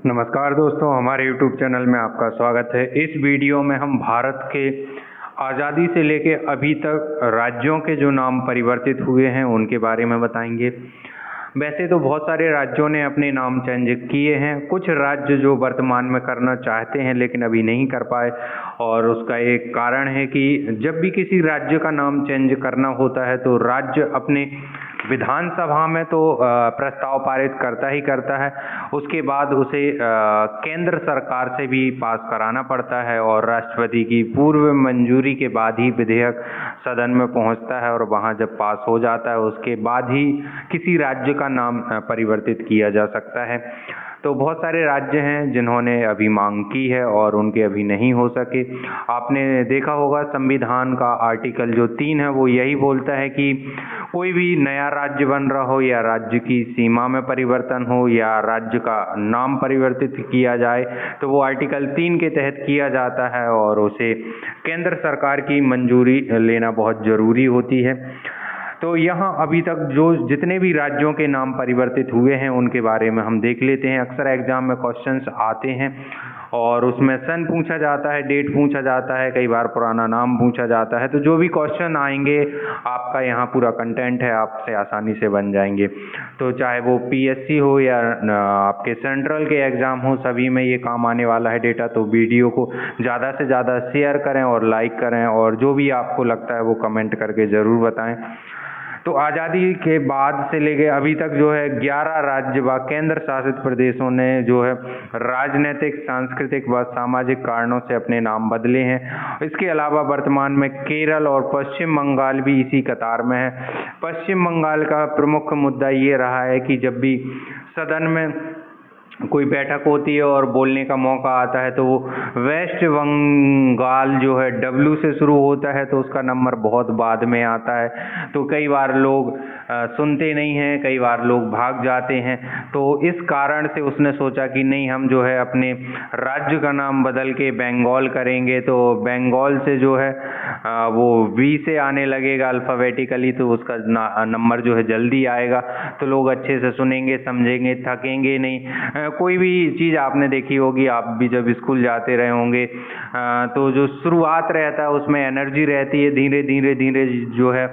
नमस्कार दोस्तों, हमारे YouTube चैनल में आपका स्वागत है। इस वीडियो में हम भारत के आज़ादी से लेके अभी तक राज्यों के जो नाम परिवर्तित हुए हैं उनके बारे में बताएंगे। वैसे तो बहुत सारे राज्यों ने अपने नाम चेंज किए हैं। कुछ राज्य जो वर्तमान में करना चाहते हैं लेकिन अभी नहीं कर पाए, और उसका एक कारण है कि जब भी किसी राज्य का नाम चेंज करना होता है तो राज्य अपने विधानसभा में तो प्रस्ताव पारित करता ही करता है। उसके बाद उसे केंद्र सरकार से भी पास कराना पड़ता है और राष्ट्रपति की पूर्व मंजूरी के बाद ही विधेयक सदन में पहुंचता है, और वहां जब पास हो जाता है उसके बाद ही किसी राज्य का नाम परिवर्तित किया जा सकता है। तो बहुत सारे राज्य हैं जिन्होंने अभी मांग की है और उनके अभी नहीं हो सके। आपने देखा होगा संविधान का आर्टिकल जो 3 है वो यही बोलता है कि कोई भी नया राज्य बन रहा हो या राज्य की सीमा में परिवर्तन हो या राज्य का नाम परिवर्तित किया जाए तो वो आर्टिकल 3 के तहत किया जाता है और उसे केंद्र सरकार की मंजूरी लेना बहुत ज़रूरी होती है। तो यहाँ अभी तक जो जितने भी राज्यों के नाम परिवर्तित हुए हैं उनके बारे में हम देख लेते हैं। अक्सर एग्जाम में क्वेश्चंस आते हैं और उसमें सन पूछा जाता है, डेट पूछा जाता है, कई बार पुराना नाम पूछा जाता है। तो जो भी क्वेश्चन आएंगे आपका यहाँ पूरा कंटेंट है, आपसे आसानी से बन जाएंगे। तो चाहे वो पीएससी हो या आपके सेंट्रल के एग्ज़ाम हो, सभी में ये काम आने वाला है डेटा। तो वीडियो को ज़्यादा से ज़्यादा शेयर करें और लाइक करें, और जो भी आपको लगता है वो कमेंट करके ज़रूर बताएं। तो आज़ादी के बाद से लेके अभी तक जो है 11 राज्य व केंद्र शासित प्रदेशों ने जो है राजनीतिक, सांस्कृतिक व सामाजिक कारणों से अपने नाम बदले हैं। इसके अलावा वर्तमान में केरल और पश्चिम बंगाल भी इसी कतार में है। पश्चिम बंगाल का प्रमुख मुद्दा ये रहा है कि जब भी सदन में कोई बैठक होती है और बोलने का मौका आता है तो वो वेस्ट बंगाल जो है W से शुरू होता है, तो उसका नंबर बहुत बाद में आता है। तो कई बार लोग सुनते नहीं हैं, कई बार लोग भाग जाते हैं। तो इस कारण से उसने सोचा कि नहीं, हम जो है अपने राज्य का नाम बदल के बंगाल करेंगे। तो बंगाल से जो है वो V से आने लगेगा अल्फ़ाबेटिकली, तो उसका नंबर जो है जल्दी आएगा, तो लोग अच्छे से सुनेंगे, समझेंगे, थकेंगे नहीं। कोई भी चीज़ आपने देखी होगी, आप भी जब स्कूल जाते रहे होंगे, तो जो शुरुआत रहता है उसमें एनर्जी रहती है, धीरे धीरे धीरे जो है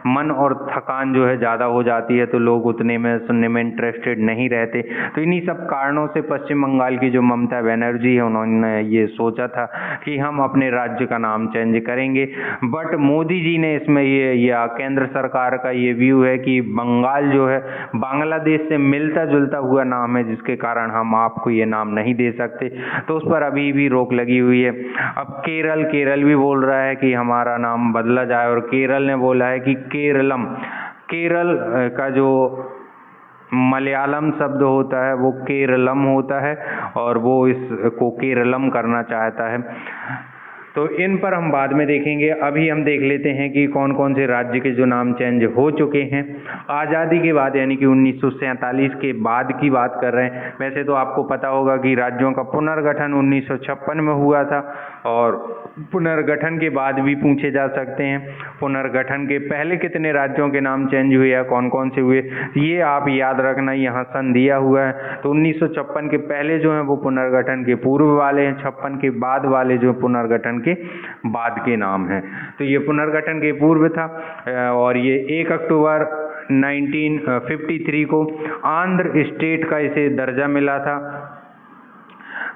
मन और थकान जो है ज़्यादा हो जाती है, तो लोग उतने में सुनने में इंटरेस्टेड नहीं रहते। तो इन्हीं सब कारणों से पश्चिम बंगाल की जो ममता बनर्जी है उन्होंने ये सोचा था कि हम अपने राज्य का नाम चेंज करेंगे। बट मोदी जी ने इसमें या केंद्र सरकार का ये व्यू है कि बंगाल जो है बांग्लादेश से मिलता जुलता हुआ नाम है, जिसके कारण हम आपको ये नाम नहीं दे सकते। तो उस पर अभी भी रोक लगी हुई है। अब केरल भी बोल रहा है कि हमारा नाम बदला जाए, और केरल ने बोला है कि केरल का जो मलयालम शब्द होता है वो केरलम होता है, और वो इसको केरलम करना चाहता है। तो इन पर हम बाद में देखेंगे। अभी हम देख लेते हैं कि कौन कौन से राज्य के जो नाम चेंज हो चुके हैं आज़ादी के बाद, यानी कि 1947 के बाद की बात कर रहे हैं। वैसे तो आपको पता होगा कि राज्यों का पुनर्गठन 1956 में हुआ था, और पुनर्गठन के बाद भी पूछे जा सकते हैं पुनर्गठन के पहले कितने राज्यों के नाम चेंज हुए या कौन कौन से हुए, ये आप याद रखना। यहाँ सन दिया हुआ है। तो 1956 के पहले जो हैं वो पुनर्गठन के पूर्व वाले हैं, 56 के बाद वाले जो पुनर्गठन के बाद के नाम हैं। तो ये पुनर्गठन के पूर्व था, और ये 1 अक्टूबर 1953 को आंध्र स्टेट का इसे दर्जा मिला था।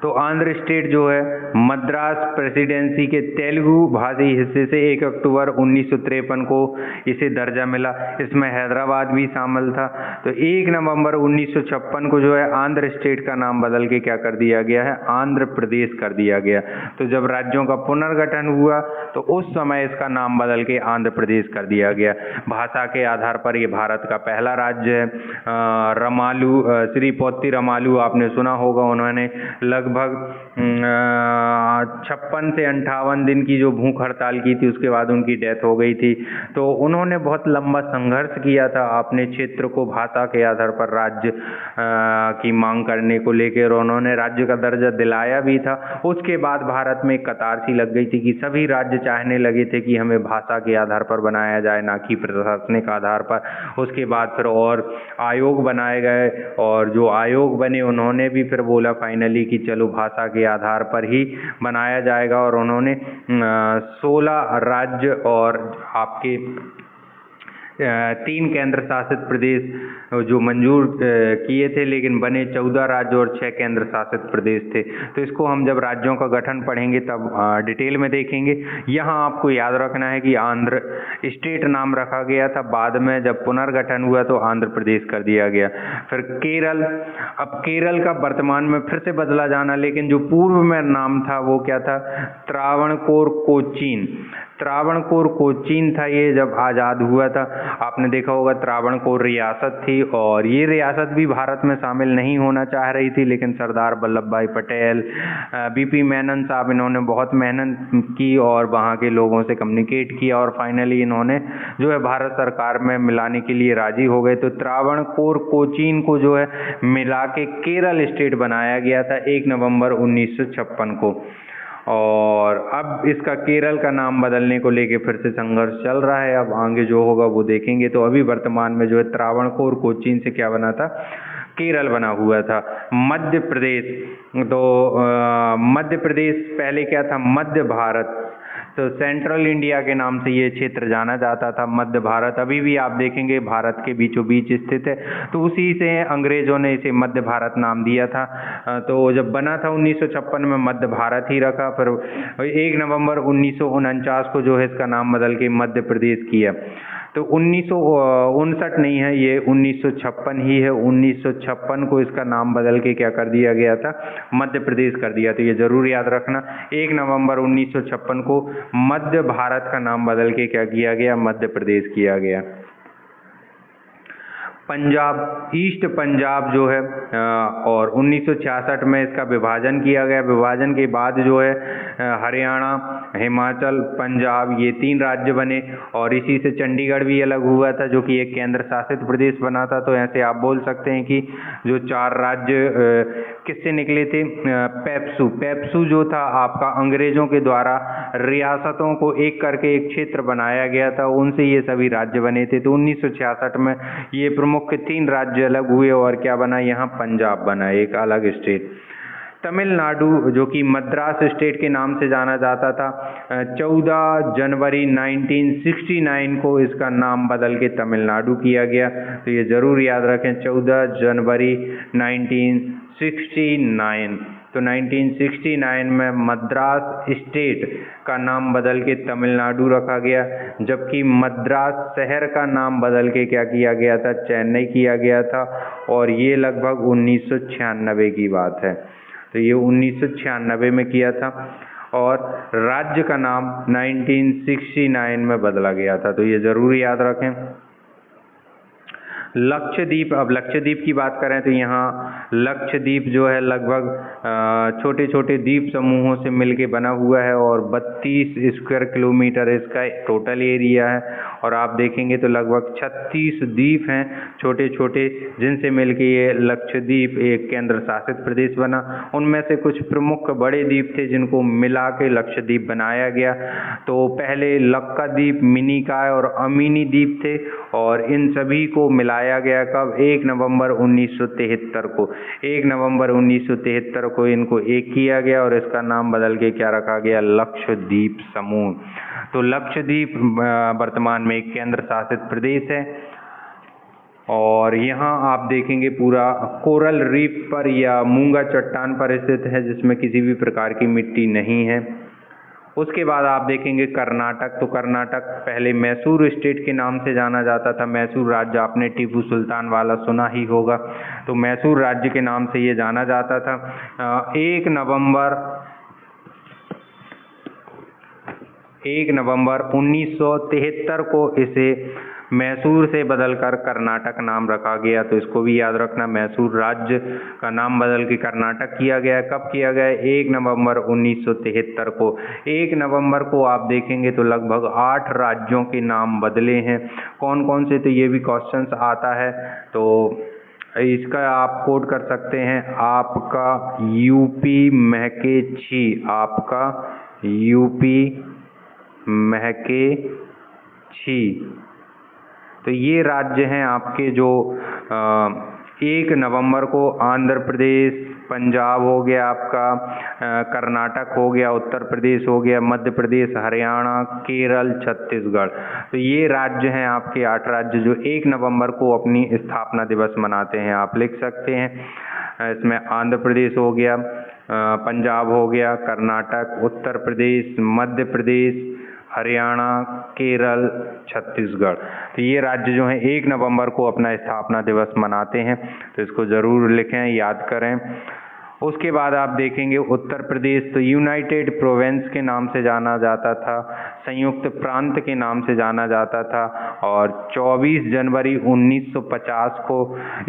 तो आंध्र स्टेट जो है मद्रास प्रेसिडेंसी के तेलुगु भाषी हिस्से से 1 अक्टूबर 1953 को इसे दर्जा मिला। इसमें हैदराबाद भी शामिल था। तो 1 नवंबर 1956 को जो है आंध्र स्टेट का नाम बदल के क्या कर दिया गया है, आंध्र प्रदेश कर दिया गया। तो जब राज्यों का पुनर्गठन हुआ तो उस समय इसका नाम बदल के आंध्र प्रदेश कर दिया गया। भाषा के आधार पर ये भारत का पहला राज्य है। रमालू, श्री पोत्ती रमालू आपने सुना होगा, उन्होंने लगभग लगभग 56 से 58 दिन की जो भूख हड़ताल की थी, उसके बाद उनकी डेथ हो गई थी। तो उन्होंने बहुत लंबा संघर्ष किया था अपने क्षेत्र को भाषा के आधार पर राज्य की मांग करने को लेकर, और उन्होंने राज्य का दर्जा दिलाया भी था। उसके बाद भारत में एक कतार सी लग गई थी कि सभी राज्य चाहने लगे थे कि हमें भाषा के आधार पर बनाया जाए, ना कि प्रशासनिक आधार पर। उसके बाद फिर और आयोग बनाए गए, और जो आयोग बने उन्होंने भी फिर बोला फाइनली कि चलो भाषा के आधार पर ही बनाया जाएगा, और उन्होंने 16 राज्य और आपके 3 केंद्र शासित प्रदेश जो मंजूर किए थे, लेकिन बने 14 राज्य और 6 केंद्र शासित प्रदेश थे। तो इसको हम जब राज्यों का गठन पढ़ेंगे तब डिटेल में देखेंगे। यहाँ आपको याद रखना है कि आंध्र स्टेट नाम रखा गया था, बाद में जब पुनर्गठन हुआ तो आंध्र प्रदेश कर दिया गया। फिर केरल, अब केरल का वर्तमान में फिर से बदला जाना, लेकिन जो पूर्व में नाम था वो क्या था, त्रावणकोर कोचीन। त्रावणकोर कोचीन था ये जब आज़ाद हुआ था। आपने देखा होगा त्रावणकोर रियासत थी, और ये रियासत भी भारत में शामिल नहीं होना चाह रही थी, लेकिन सरदार वल्लभ भाई पटेल, बीपी मेनन साहब, इन्होंने बहुत मेहनत की और वहाँ के लोगों से कम्युनिकेट किया, और फाइनली इन्होंने जो है भारत सरकार में मिलाने के लिए राजी हो गए। तो त्रावणकोर कोचीन को जो है मिला के केरल स्टेट बनाया गया था 1 नवंबर 1956 को। और अब इसका केरल का नाम बदलने को लेके फिर से संघर्ष चल रहा है। अब आगे जो होगा वो देखेंगे। तो अभी वर्तमान में जो है त्रावणकोर कोचीन से क्या बना था, केरल बना हुआ था। मध्य प्रदेश, तो मध्य प्रदेश पहले क्या था, मध्य भारत, तो सेंट्रल इंडिया के नाम से ये क्षेत्र जाना जाता था, मध्य भारत। अभी भी आप देखेंगे भारत के बीचों बीच स्थित है, तो उसी से अंग्रेजों ने इसे मध्य भारत नाम दिया था। तो जब बना था 1956 में मध्य भारत ही रखा, फिर 1 नवंबर 1949 को जो है इसका नाम बदल के मध्य प्रदेश किया। तो 1959 नहीं है, ये 1956 ही है। 1956 को इसका नाम बदल के क्या कर दिया गया था, मध्य प्रदेश कर दिया। तो ये जरूर याद रखना, 1 नवंबर 1956 को मध्य भारत का नाम बदल के क्या किया गया, मध्य प्रदेश किया गया। पंजाब, ईस्ट पंजाब जो है और 1966 में इसका विभाजन किया गया। विभाजन के बाद जो है हरियाणा, हिमाचल, पंजाब, ये 3 राज्य बने, और इसी से चंडीगढ़ भी अलग हुआ था जो कि एक केंद्र शासित प्रदेश बना था। तो ऐसे आप बोल सकते हैं कि जो 4 राज्य किससे निकले थे, पेप्सू जो था आपका अंग्रेजों के द्वारा रियासतों को एक करके एक क्षेत्र बनाया गया था, उनसे ये सभी राज्य बने थे। तो 1966 में ये प्रमुख 3 राज्य अलग हुए, और क्या बना, यहाँ पंजाब बना, एक अलग स्टेट। तमिलनाडु जो कि मद्रास स्टेट के नाम से जाना जाता था, 14 जनवरी 1969 को इसका नाम बदल के तमिलनाडु किया गया। तो ये जरूर याद रखें, 14 जनवरी 1969। तो 1969 में मद्रास स्टेट का नाम बदल के तमिलनाडु रखा गया, जबकि मद्रास शहर का नाम बदल के क्या किया गया था, चेन्नई किया गया था। और ये लगभग 1996 की बात है। तो ये 1996 में किया था, और राज्य का नाम 1969 में बदला गया था। तो ये जरूर याद रखें। लक्षद्वीप, अब लक्षद्वीप की बात करें तो यहाँ लक्षद्वीप जो है लगभग छोटे छोटे द्वीप समूहों से मिलके बना हुआ है, और 32 स्क्वायर किलोमीटर इसका टोटल एरिया है। और आप देखेंगे तो लगभग 36 द्वीप हैं छोटे छोटे, जिनसे मिलके ये लक्षद्वीप एक केंद्र शासित प्रदेश बना। उनमें से कुछ प्रमुख बड़े द्वीप थे जिनको मिला के लक्षद्वीप बनाया गया। तो पहले लक्काद्वीप, मिनिकॉय और अमीनी द्वीप थे, और इन सभी को मिलाया गया कब, 1 नवंबर 1973 को। 1 नवंबर 1973 को इनको एक किया गया, और इसका नाम बदल के क्या रखा गया, लक्षद्वीप समूह। तो लक्षद्वीप वर्तमान में एक केंद्र शासित प्रदेश है। और यहाँ आप देखेंगे पूरा कोरल रीफ पर या मूंगा चट्टान पर स्थित है, जिसमें किसी भी प्रकार की मिट्टी नहीं है। उसके बाद आप देखेंगे कर्नाटक। तो कर्नाटक पहले मैसूर स्टेट के नाम से जाना जाता था। मैसूर राज्य आपने टीपू सुल्तान वाला सुना ही होगा, तो मैसूर राज्य के नाम से ये जाना जाता था। 1 नवंबर 1973 को इसे मैसूर से बदलकर कर्नाटक नाम रखा गया, तो इसको भी याद रखना। मैसूर राज्य का नाम बदल के कर्नाटक किया गया। कब किया गया? 1 नवंबर 1973 को। 1 नवंबर को आप देखेंगे तो लगभग 8 राज्यों के नाम बदले हैं। कौन कौन से, तो ये भी क्वेश्चंस आता है, तो इसका आप कोड कर सकते हैं। आपका यूपी महके छी, आपका यूपी महके छी। तो ये राज्य हैं आपके जो 1 नवंबर को आंध्र प्रदेश, पंजाब हो गया आपका, कर्नाटक हो गया, उत्तर प्रदेश हो गया, मध्य प्रदेश, हरियाणा, केरल, छत्तीसगढ़। तो ये राज्य हैं आपके 8 राज्य जो 1 नवंबर को अपनी स्थापना दिवस मनाते हैं। आप लिख सकते हैं इसमें आंध्र प्रदेश हो गया, पंजाब हो गया, कर्नाटक, उत्तर प्रदेश, मध्य प्रदेश, हरियाणा, केरल, छत्तीसगढ़। तो ये राज्य जो हैं 1 नवंबर को अपना स्थापना दिवस मनाते हैं, तो इसको ज़रूर लिखें, याद करें। उसके बाद आप देखेंगे उत्तर प्रदेश, तो यूनाइटेड प्रोविंस के नाम से जाना जाता था, संयुक्त प्रांत के नाम से जाना जाता था, और 24 जनवरी 1950 को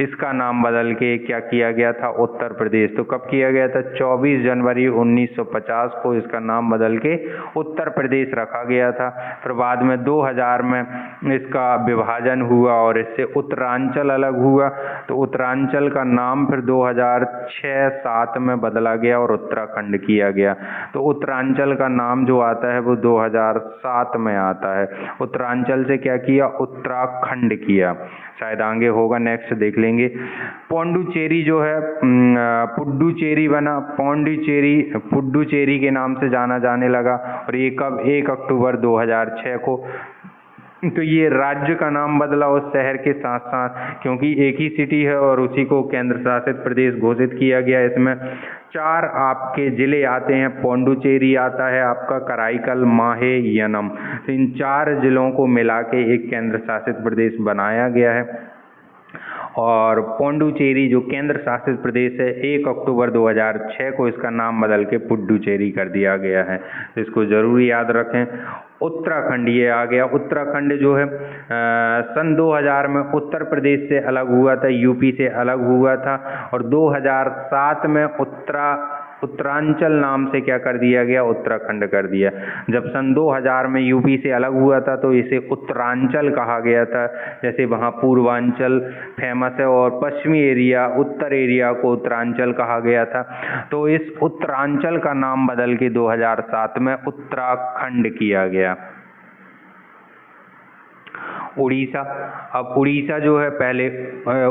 इसका नाम बदल के क्या किया गया था? उत्तर प्रदेश। तो कब किया गया था? 24 जनवरी 1950 को इसका नाम बदल के उत्तर प्रदेश रखा गया था। फिर बाद में 2000 में इसका विभाजन हुआ और इससे उत्तरांचल अलग हुआ, तो उत्तरांचल का नाम फिर 2006-7 में बदला गया और उत्तराखंड किया गया। तो उत्तरांचल का नाम जो आता है वो 2007 में आता है। उत्तरांचल से क्या किया? उत्तराखंड किया। शायद आगे होगा, नेक्स्ट देख लेंगे। पौंडुचेरी जो है पुडुचेरी बना, पौंडुचेरी पुडुचेरी के नाम से जाना जाने लगा, और ये कब? 1 अक्टूबर 2006 को। तो ये राज्य का नाम बदला उस शहर के साथ साथ, क्योंकि एक ही सिटी है और उसी को केंद्र शासित प्रदेश घोषित किया गया। इसमें 4 आपके जिले आते हैं। पौंडुचेरी आता है आपका, कराईकल, माहे, यनम। तो इन 4 जिलों को मिला के एक केंद्र शासित प्रदेश बनाया गया है, और पौंडुचेरी जो केंद्र शासित प्रदेश है 1 अक्टूबर 2006 को इसका नाम बदल के पुडुचेरी कर दिया गया है। तो इसको ज़रूर याद रखें। उत्तराखंड ये आ गया। उत्तराखंड जो है सन 2000 में उत्तर प्रदेश से अलग हुआ था, यूपी से अलग हुआ था, और 2007 में उत्तरांचल नाम से क्या कर दिया गया? उत्तराखंड कर दिया। जब सन 2000 में यूपी से अलग हुआ था तो इसे उत्तरांचल कहा गया था, जैसे वहाँ पूर्वांचल फेमस है और पश्चिमी एरिया, उत्तर एरिया को उत्तरांचल कहा गया था। तो इस उत्तरांचल का नाम बदल के 2007 में उत्तराखंड किया गया। उड़ीसा, अब उड़ीसा जो है पहले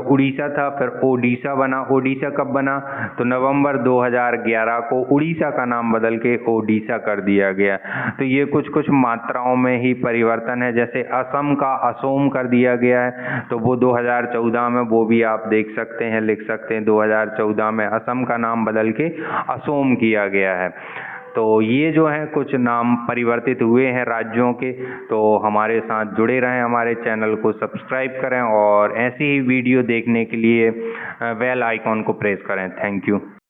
उड़ीसा था, फिर ओडिशा बना। ओडिशा कब बना? तो नवंबर 2011 को उड़ीसा का नाम बदल के ओडिशा कर दिया गया। तो ये कुछ कुछ मात्राओं में ही परिवर्तन है। जैसे असम का असोम कर दिया गया है, तो वो 2014 में, वो भी आप देख सकते हैं, लिख सकते हैं, 2014 में असम का नाम बदल के असोम किया गया है। तो ये जो है कुछ नाम परिवर्तित हुए हैं राज्यों के। तो हमारे साथ जुड़े रहें, हमारे चैनल को सब्सक्राइब करें और ऐसी ही वीडियो देखने के लिए बेल आइकॉन को प्रेस करें। Thank you.